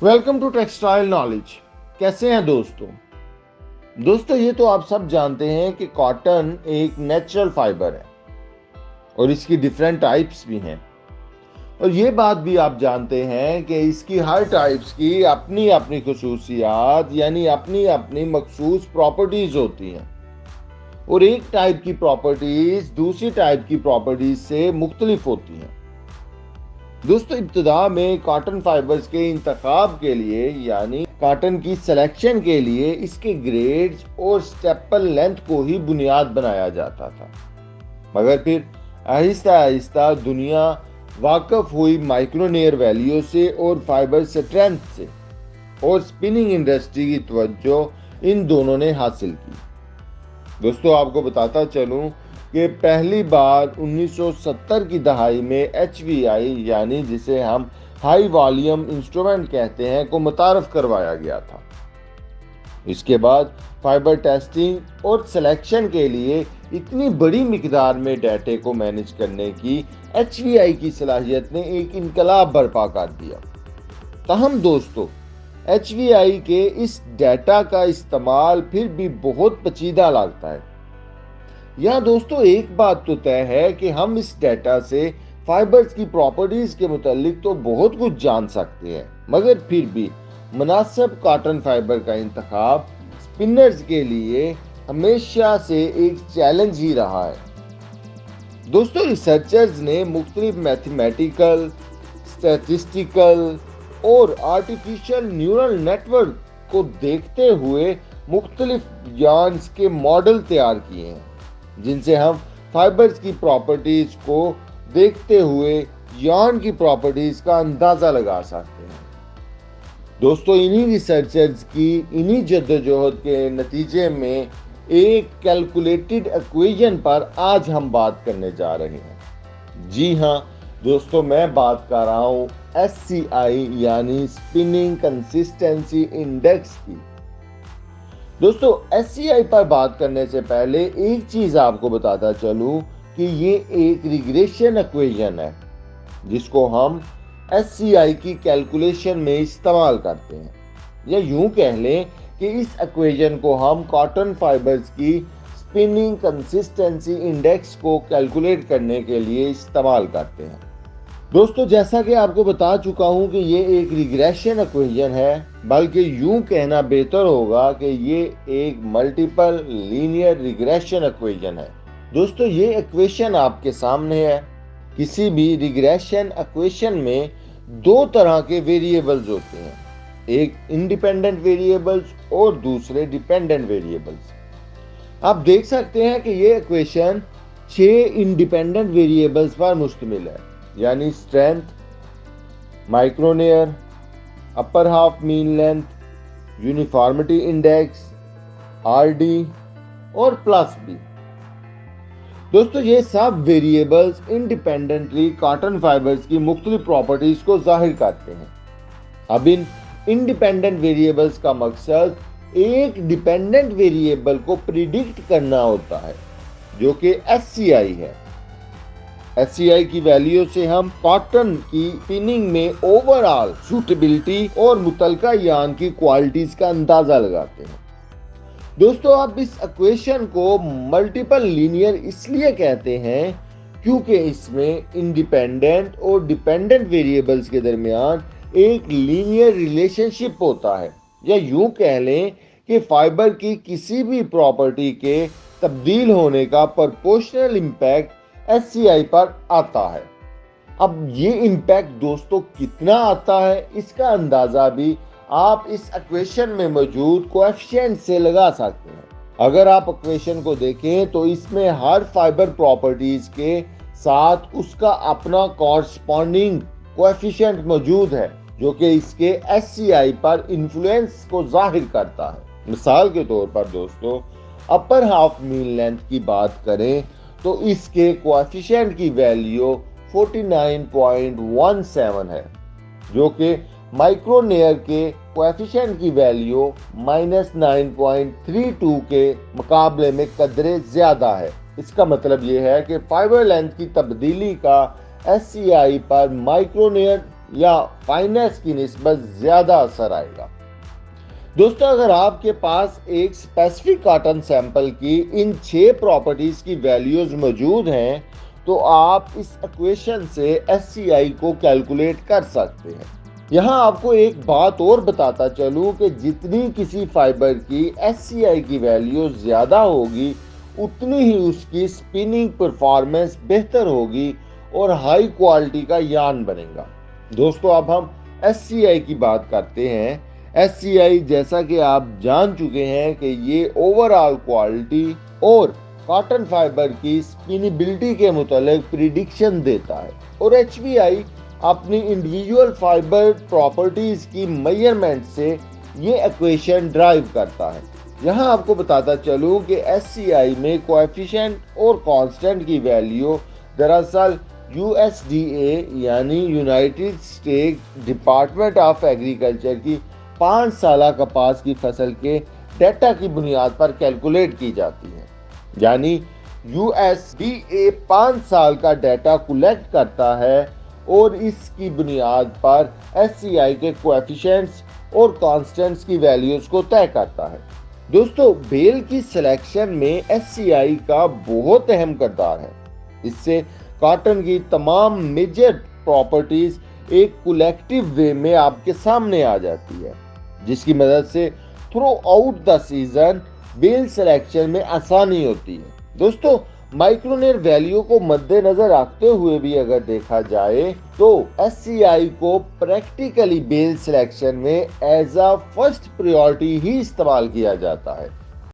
Welcome to textile knowledge. कैसे हैं दोस्तों ये तो आप सब जानते हैं कि कॉटन एक नेचुरल फाइबर है और इसकी डिफरेंट टाइप्स भी हैं। और ये बात भी आप जानते हैं कि इसकी हर टाइप्स की अपनी अपनी खसूसियात यानी अपनी अपनी मखसूस प्रॉपर्टीज होती हैं और एक टाइप की प्रॉपर्टीज दूसरी टाइप की प्रॉपर्टीज से मुख्तलिफ होती हैं। दोस्तों इब्तिदा में कॉटन फाइबर्स के इंतखाब के लिए यानी कॉटन की सिलेक्शन के लिए इसके ग्रेड्स और स्टेपल लेंथ को ही बुनियाद बनाया जाता था, मगर फिर आहिस्ता आहिस्ता दुनिया वाकफ हुई माइक्रोनेयर वैल्यू से और फाइबर स्ट्रेंथ से, और स्पिनिंग इंडस्ट्री की तवज्जो इन दोनों ने हासिल की। दोस्तों आपको बताता चलूं कि पहली बार 1970 की दहाई में HVI यानी जिसे हम हाई वॉल्यूम इंस्ट्रूमेंट कहते हैं को मुतारफ करवाया गया था। इसके बाद फाइबर टेस्टिंग और सिलेक्शन के लिए इतनी बड़ी मिकदार में डाटे को मैनेज करने की HVI की सलाहियत ने एक इनकलाब बर्पा कर दिया। ताहम दोस्तों HVI के इस डाटा का इस्तेमाल फिर भी बहुत पेचीदा लगता है। यहाँ दोस्तों एक बात तो तय है कि हम इस डाटा से फाइबर्स की प्रॉपर्टीज के मुतालिक तो बहुत कुछ जान सकते हैं, मगर फिर भी मुनासिब कॉटन फाइबर का इंतखाब स्पिनर्स के लिए हमेशा से एक चैलेंज ही रहा है। दोस्तों रिसर्चर्स ने मुख्तलिफ मैथमेटिकल, स्टैटिस्टिकल और आर्टिफिशियल न्यूरल नेटवर्क को देखते हुए मुख्तलिफ यार्न्स के मॉडल तैयार किए हैं, जिनसे हम फाइबर्स की प्रॉपर्टीज को देखते हुए यार्न की प्रॉपर्टीज का अंदाजा लगा सकते हैं। दोस्तों इन्हीं रिसर्चर्स की इन्हीं जद्दोजहद के नतीजे में एक कैलकुलेटेड इक्वेशन पर आज हम बात करने जा रहे हैं। जी हाँ दोस्तों, मैं बात कर रहा हूँ SCI यानी स्पिनिंग कंसिस्टेंसी इंडेक्स की। दोस्तों SCI पर बात करने से पहले एक चीज आपको बताता चलूं कि ये एक रिग्रेशन इक्वेशन है जिसको हम SCI की कैलकुलेशन में इस्तेमाल करते हैं, या यूं कह लें कि इस इक्वेशन को हम कॉटन फाइबर्स की स्पिनिंग कंसिस्टेंसी इंडेक्स को कैलकुलेट करने के लिए इस्तेमाल करते हैं। दोस्तों जैसा कि आपको बता चुका हूं कि ये एक रिग्रेशन इक्वेशन है, बल्कि यूं कहना बेहतर होगा कि ये एक मल्टीपल लीनियर रिग्रेशन इक्वेशन है। दोस्तों ये इक्वेशन आपके सामने है। किसी भी रिग्रेशन इक्वेशन में दो तरह के वेरिएबल्स होते हैं, एक इंडिपेंडेंट वेरिएबल्स और दूसरे डिपेंडेंट वेरिएबल्स। आप देख सकते हैं कि ये इक्वेशन 6 इंडिपेंडेंट वेरिएबल्स पर मुश्तमिल है, यानी strength, micronaire, upper half mean length, uniformity index, RD और प्लस B। दोस्तों ये सब वेरिएबल्स इंडिपेंडेंटली कॉटन फाइबर्स की मुख्तलिफ प्रॉपर्टीज को जाहिर करते हैं। अब इन इंडिपेंडेंट वेरिएबल्स का मकसद एक डिपेंडेंट वेरिएबल को प्रिडिक्ट करना होता है, जो कि SCI है। SCI की वैल्यू से हम कॉटन की स्पिनिंग में ओवरऑल सूटेबिलिटी और मुतलका यार्न की क्वालिटीज का अंदाजा लगाते हैं। दोस्तों आप इस इक्वेशन को मल्टीपल लीनियर इसलिए कहते हैं क्योंकि इसमें इंडिपेंडेंट और डिपेंडेंट वेरिएबल्स के दरमियान एक लीनियर रिलेशनशिप होता है, या यूं कह लें कि फाइबर की किसी भी प्रॉपर्टी के तब्दील होने का प्रोपोर्शनल इंपैक्ट SCI पर आता है। अब ये इंपैक्ट दोस्तों कितना आता है इसका अंदाजा भी आप इस इक्वेशन में मौजूद कोएफिशिएंट से लगा सकते हैं। अगर आप इक्वेशन को देखें तो इसमें हर फाइबर प्रॉपर्टीज के साथ उसका अपना कॉरस्पॉन्डिंग कोएफिशिएंट मौजूद है, जो कि इसके SCI पर इन्फ्लुएंस को जाहिर करता है। मिसाल के तौर पर दोस्तों अपर हाफ मीन लेंथ की बात करें तो इसके कोएफिशिएंट की वैल्यू 49.17 है, जो कि माइक्रोनेयर के कोएफिशिएंट की वैल्यू -9.32 के मुकाबले में कदरे ज्यादा है। इसका मतलब यह है कि फाइबर लेंथ की तब्दीली का SCI पर माइक्रोनेयर या फाइनेंस की निस्बत ज़्यादा असर आएगा। दोस्तों, अगर आपके पास एक स्पेसिफिक कॉटन सैंपल की इन 6 प्रॉपर्टीज की वैल्यूज मौजूद हैं, तो आप इस इक्वेशन से एससीआई को कैलकुलेट कर सकते हैं। यहाँ आपको एक बात और बताता चलूँ कि जितनी किसी फाइबर की एससीआई की वैल्यू ज़्यादा होगी, उतनी ही उसकी स्पिनिंग परफॉर्मेंस बेहतर होगी और हाई क्वालिटी का यार्न बनेगा। दोस्तों, अब हम एससीआई की बात करते हैं। एससीआई, जैसा कि आप जान चुके हैं कि ये ओवरऑल क्वालिटी और कॉटन फाइबर की स्पिनिबिलिटी के मुतालिक प्रिडिक्शन देता है, और एचबीआई अपनी इंडिविजुअल फाइबर प्रॉपर्टीज की मेजरमेंट से ये इक्वेशन ड्राइव करता है। यहाँ आपको बताता चलूँ कि एससीआई में कोएफिशिएंट और कांस्टेंट की वैल्यू दरअसल यूएसडीए यानी United state department of agriculture की 5 साल कपास की फसल के डेटा की बुनियाद पर कैलकुलेट की जाती है। यानी यूएसडीए 5 साल का डेटा कलेक्ट करता है और इसकी बुनियाद पर एससीआई के कोएफिशिएंट्स और कांस्टेंट्स की वैल्यूज को तय करता है। दोस्तों, बेल की सिलेक्शन में एससीआई का बहुत अहम किरदार है। इससे कॉटन की तमाम मेजर प्रॉपर्टीज एक कलेक्टिव वे में आपके सामने आ जाती है, जिसकी मदद से throughout the season bale selection में आसानी होती है। दोस्तों, माइक्रोनेर वैल्यू को मद्देनजर रखते हुए भी अगर देखा जाए तो एससीआई को प्रैक्टिकली बेल सिलेक्शन में एज अ फर्स्ट प्रायोरिटी ही इस्तेमाल किया जाता है।